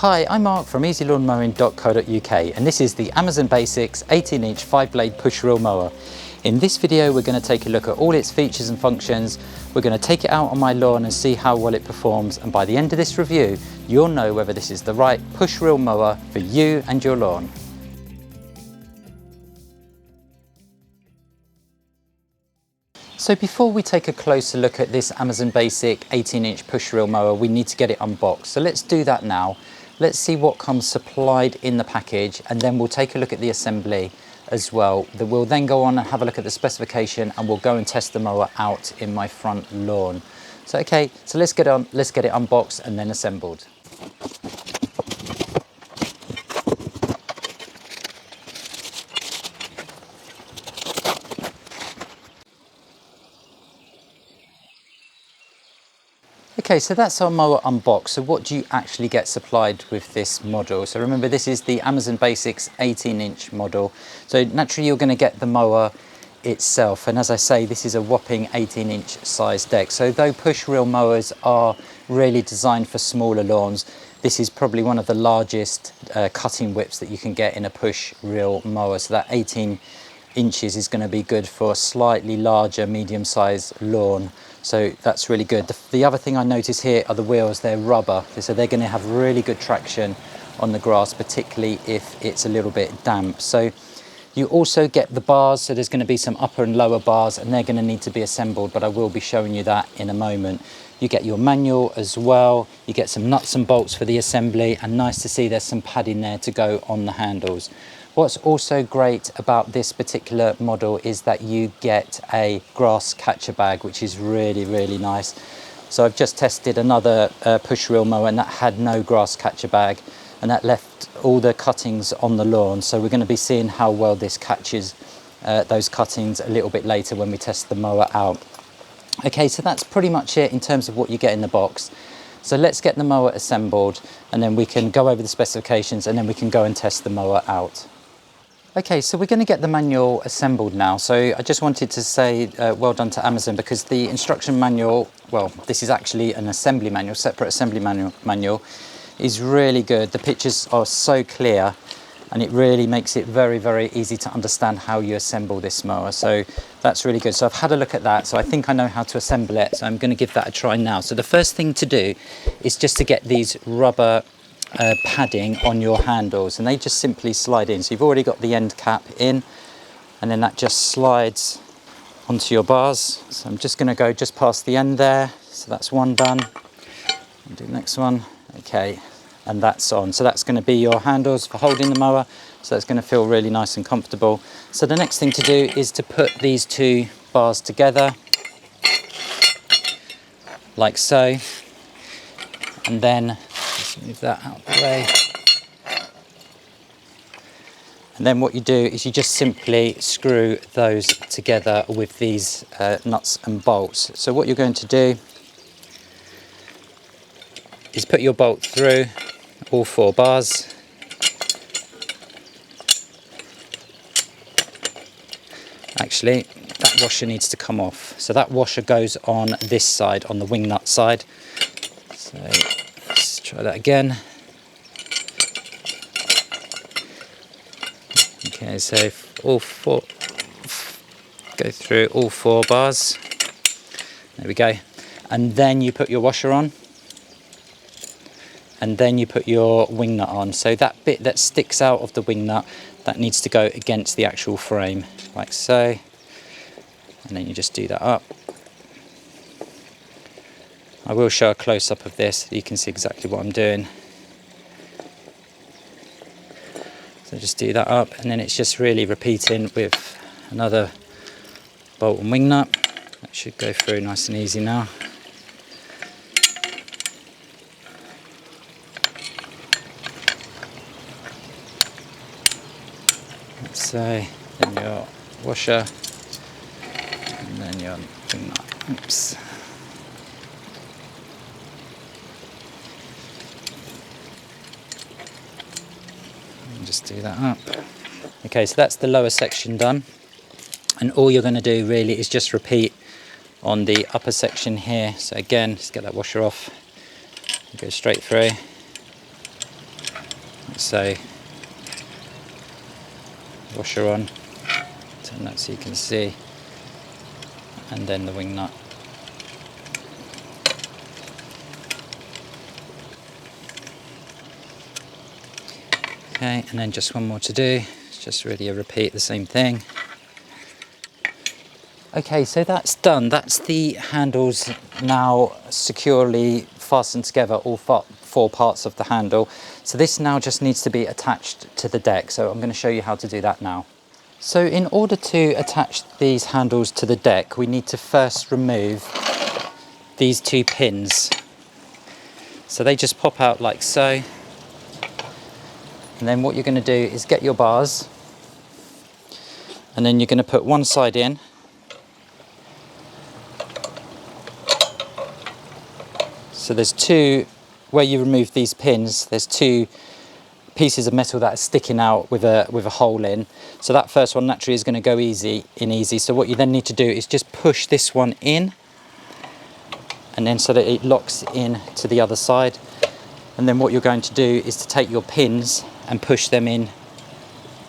Hi, I'm Mark from easylawnmowing.co.uk and this is the Amazon Basics 18-inch 5-blade push reel mower. In this video we're going to take a look at all its features and functions. We're going to take it out on my lawn and see how well it performs, and by the end of this review you'll know whether this is the right push reel mower for you and your lawn. So before we take a closer look at this Amazon Basic 18-inch push reel mower, we need to get it unboxed. So let's do that now. Let's see what comes supplied in the package, and then we'll take a look at the assembly as well. We'll then go on and have a look at the specification, and we'll go and test the mower out in my front lawn. So okay, so let's get it unboxed and then assembled. Okay, so that's our mower unboxed. So what do you actually get supplied with this model? So remember, this is the Amazon Basics 18-inch model. So naturally you're going to get the mower itself, and as I say, this is a whopping 18-inch size deck. So though push reel mowers are really designed for smaller lawns, this is probably one of the largest cutting widths that you can get in a push reel mower. So that 18 inches is going to be good for a slightly larger medium-sized lawn. So that's really good. The other thing I notice here are the wheels. They're rubber, so they're going to have really good traction on the grass, particularly if it's a little bit damp. So you also get the bars, so there's going to be some upper and lower bars, and they're going to need to be assembled, but I will be showing you that in a moment. You get your manual as well, you get some nuts and bolts for the assembly, and nice to see there's some padding there to go on the handles. What's also great about this particular model is that you get a grass catcher bag, which is really, really nice. So I've just tested another push reel mower, and that had no grass catcher bag, and that left all the cuttings on the lawn. So we're going to be seeing how well this catches those cuttings a little bit later when we test the mower out. Okay, so that's pretty much it in terms of what you get in the box. So let's get the mower assembled, and then we can go over the specifications, and then we can go and test the mower out. Okay, so we're going to get the manual assembled now. So I just wanted to say well done to Amazon, because the instruction manual, well, this is actually an assembly manual, separate assembly manual, is really good. The pictures are so clear, and it really makes it very, very easy to understand how you assemble this mower. So that's really good. So I've had a look at that, so I think I know how to assemble it. So I'm going to give that a try now. So the first thing to do is just to get these rubber padding on your handles, and they just simply slide in. So you've already got the end cap in, and then that just slides onto your bars. So I'm just going to go just past the end there. So that's one done. I'll do the next one. Okay, and that's on. So that's going to be your handles for holding the mower. So that's going to feel really nice and comfortable. So the next thing to do is to put these two bars together, like so, and then just move that out of the way. And then what you do is you just simply screw those together with these nuts and bolts. So what you're going to do is put your bolt through all 4 bars. Actually, that washer needs to come off. So that washer goes on this side, on the wing nut side. So let's try that again. Okay, so all 4, go through all 4 bars. There we go. And then you put your washer on, and then you put your wing nut on. So that bit that sticks out of the wing nut, that needs to go against the actual frame, like so. And then you just do that up. I will show a close-up of this so you can see exactly what I'm doing. So just do that up, and then it's just really repeating with another bolt and wing nut. That should go through nice and easy now. So then your washer, and then your wing nut. Oops. And just do that up. Okay, so that's the lower section done, and all you're going to do really is just repeat on the upper section here. So again, just get that washer off, go straight through. so. Washer on, turn that so you can see, and then the wing nut. Okay, and then just one more to do. It's just really a repeat, the same thing. Okay, so that's done. That's the handles now securely fastened together, all four parts of the handle. So this now just needs to be attached to the deck. So I'm going to show you how to do that now. So in order to attach these handles to the deck, we need to first remove these two pins. So they just pop out like so. And then what you're going to do is get your bars, and then you're going to put one side in, so there's two, where you remove these pins, there's two pieces of metal that are sticking out with a hole in. So that first one naturally is going to go easy. So what you then need to do is just push this one in, and then so that it locks in to the other side. And then what you're going to do is to take your pins and push them in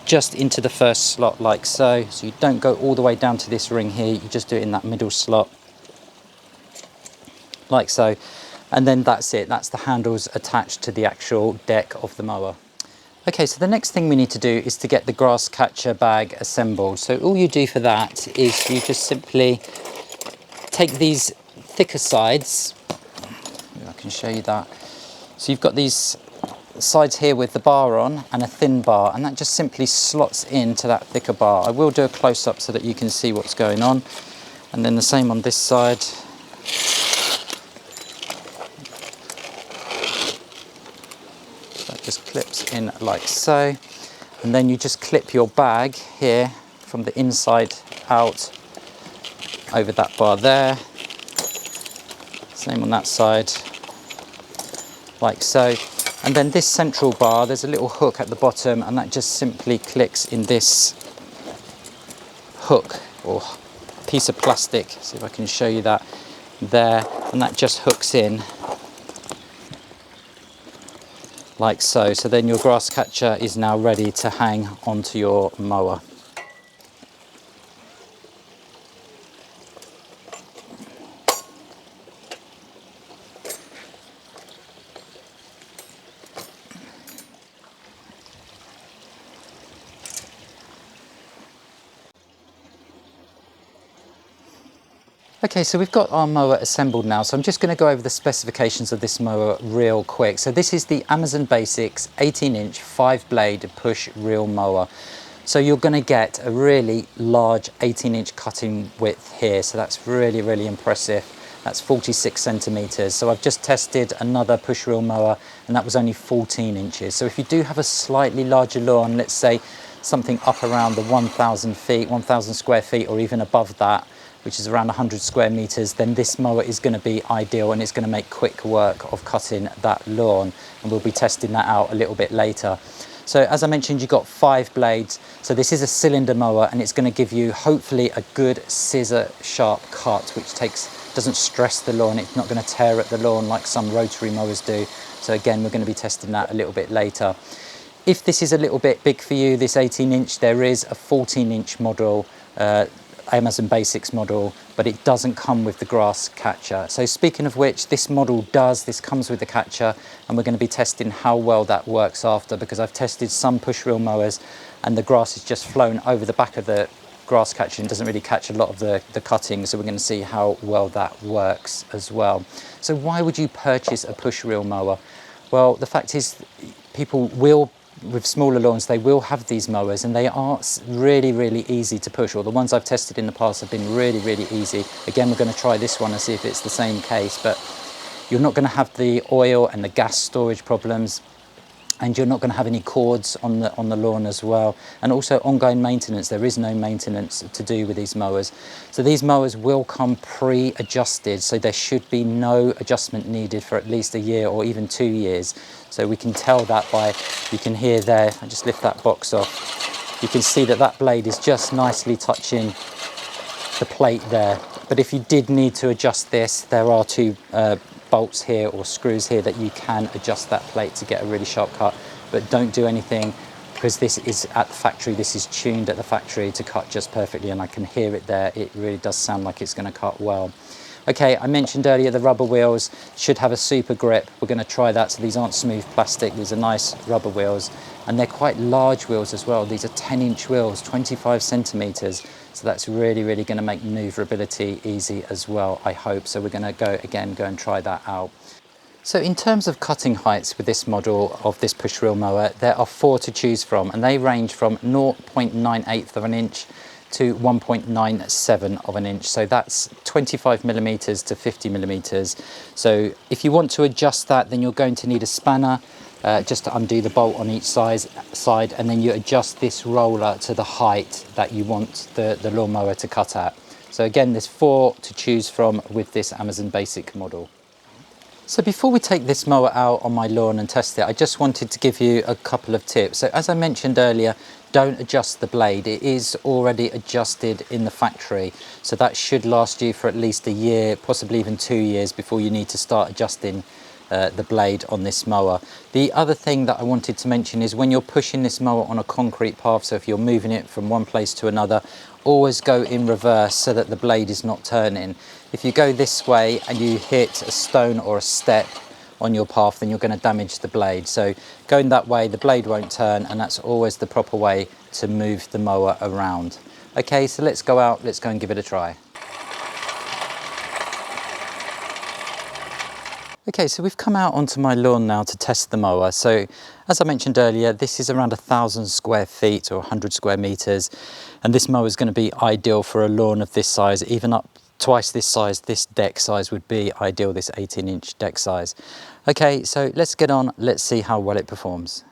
just into the first slot like so. So you don't go all the way down to this ring here, you just do it in that middle slot like so. And then that's it, that's the handles attached to the actual deck of the mower. Okay, so the next thing we need to do is to get the grass catcher bag assembled. So all you do for that is you just simply take these thicker sides, I can show you that. So you've got these sides here with the bar on and a thin bar, and that just simply slots into that thicker bar. I will do a close-up so that you can see what's going on, and then the same on this side. That just clips in like so, and then you just clip your bag here from the inside out over that bar there. Same on that side, like so. And then this central bar, there's a little hook at the bottom, and that just simply clicks in this hook or piece of plastic. See if I can show you that there, and that just hooks in like so. So then your grass catcher is now ready to hang onto your mower. Okay, so we've got our mower assembled now, so I'm just going to go over the specifications of this mower real quick. So this is the Amazon Basics 18-inch 5-blade push reel mower. So you're going to get a really large 18-inch cutting width here, so that's really, really impressive. That's 46 centimeters. So I've just tested another push reel mower, and that was only 14 inches. So if you do have a slightly larger lawn, let's say something up around the 1,000 feet, 1,000 square feet, or even above that, which is around 100 square meters, then this mower is going to be ideal, and it's going to make quick work of cutting that lawn, and we'll be testing that out a little bit later. So as I mentioned, you've got 5 blades. So this is a cylinder mower, and it's going to give you hopefully a good scissor sharp cut, which doesn't stress the lawn. It's not going to tear at the lawn like some rotary mowers do. So again, we're going to be testing that a little bit later. If this is a little bit big for you, this 18-inch, there is a 14-inch model, Amazon Basics model, but it doesn't come with the grass catcher. So speaking of which, this model this comes with the catcher, and we're going to be testing how well that works after, because I've tested some push reel mowers and the grass is just flown over the back of the grass catcher and doesn't really catch a lot of the cutting. So we're going to see how well that works as well. So why would you purchase a push reel mower? Well, the fact is, people will, with smaller lawns, they will have these mowers, and they are really, really easy to push. Or the ones I've tested in the past have been really, really easy. Again, we're going to try this one and see if it's the same case, but you're not going to have the oil and the gas storage problems, and you're not going to have any cords on the lawn as well. And also ongoing maintenance. There is no maintenance to do with these mowers. So these mowers will come pre-adjusted, so there should be no adjustment needed for at least a year or even 2 years. So we can tell that by, you can hear there, I just lift that box off, you can see that that blade is just nicely touching the plate there. But if you did need to adjust this, there are two bolts here or screws here that you can adjust that plate to get a really sharp cut, but don't do anything, because this is at the factory, this is tuned at the factory to cut just perfectly, and I can hear it there. It really does sound like it's going to cut well. Okay, I mentioned earlier the rubber wheels should have a super grip. We're going to try that. So these aren't smooth plastic, these are nice rubber wheels, and they're quite large wheels as well. These are 10-inch wheels, 25 centimeters. So that's really going to make maneuverability easy as well, I hope. So we're going to go and try that out. So in terms of cutting heights with this model of this push reel mower, there are 4 to choose from, and they range from 0.98 of an inch to 1.97 of an inch. So that's 25 millimeters to 50 millimeters. So if you want to adjust that, then you're going to need a spanner just to undo the bolt on each side, and then you adjust this roller to the height that you want the lawnmower to cut at. So again, there's 4 to choose from with this Amazon Basic model. So before we take this mower out on my lawn and test it, I just wanted to give you a couple of tips. So as I mentioned earlier, don't adjust the blade. It is already adjusted in the factory. So that should last you for at least a year, possibly even 2 years before you need to start adjusting the blade on this mower. The other thing that I wanted to mention is when you're pushing this mower on a concrete path, so if you're moving it from one place to another, always go in reverse so that the blade is not turning. If you go this way and you hit a stone or a step on your path, then you're going to damage the blade. So going that way, the blade won't turn, and that's always the proper way to move the mower around. Okay, so let's go out, let's go and give it a try. Okay, so we've come out onto my lawn now to test the mower. So as I mentioned earlier, this is around 1,000 square feet or 100 square meters. And this mower is going to be ideal for a lawn of this size, even up twice this size. This deck size would be ideal, this 18-inch deck size. Okay, so let's get on, let's see how well it performs.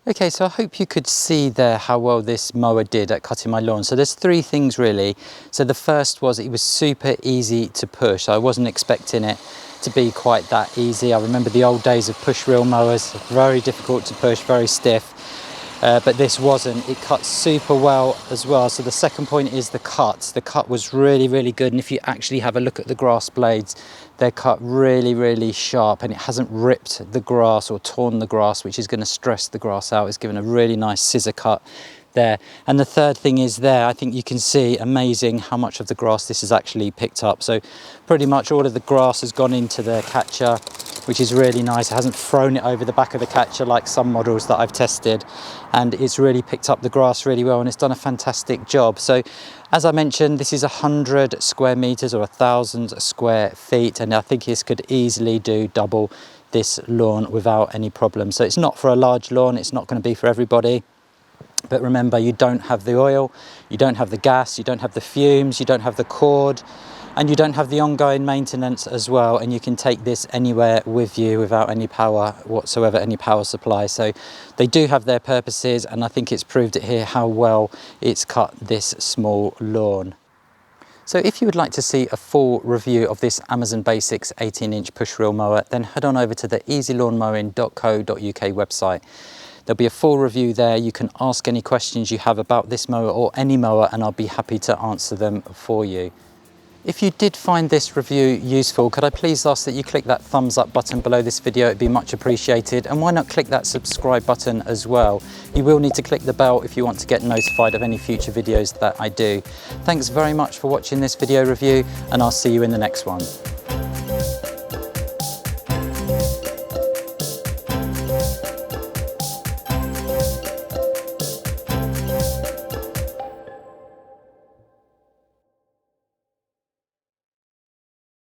Okay, so I hope you could see there how well this mower did at cutting my lawn. So there's 3 things really. So the first was it was super easy to push. I wasn't expecting it to be quite that easy. I remember the old days of push reel mowers, very difficult to push, very stiff. But this wasn't. It cut super well as well. So the second point is the cut. The cut was really good, and if you actually have a look at the grass blades, they're cut really sharp, and it hasn't ripped the grass or torn the grass, which is going to stress the grass out. It's given a really nice scissor cut there. And the third thing is there, I think you can see amazing how much of the grass this has actually picked up. So pretty much all of the grass has gone into the catcher, which is really nice. It hasn't thrown it over the back of the catcher like some models that I've tested, and it's really picked up the grass really well, and it's done a fantastic job. So as I mentioned, this is 100 square meters or 1,000 square feet, and I think this could easily do double this lawn without any problem. So it's not for a large lawn, it's not going to be for everybody. But remember, you don't have the oil, you don't have the gas, you don't have the fumes, you don't have the cord, and you don't have the ongoing maintenance as well. And you can take this anywhere with you without any power whatsoever, any power supply. So they do have their purposes, and I think it's proved it here how well it's cut this small lawn. So if you would like to see a full review of this Amazon Basics 18-inch push reel mower, then head on over to the easylawnmowing.co.uk website. There'll be a full review there. You can ask any questions you have about this mower or any mower, and I'll be happy to answer them for you. If you did find this review useful, could I please ask that you click that thumbs up button below this video? It'd be much appreciated. And why not click that subscribe button as well? You will need to click the bell if you want to get notified of any future videos that I do. Thanks very much for watching this video review, and I'll see you in the next one.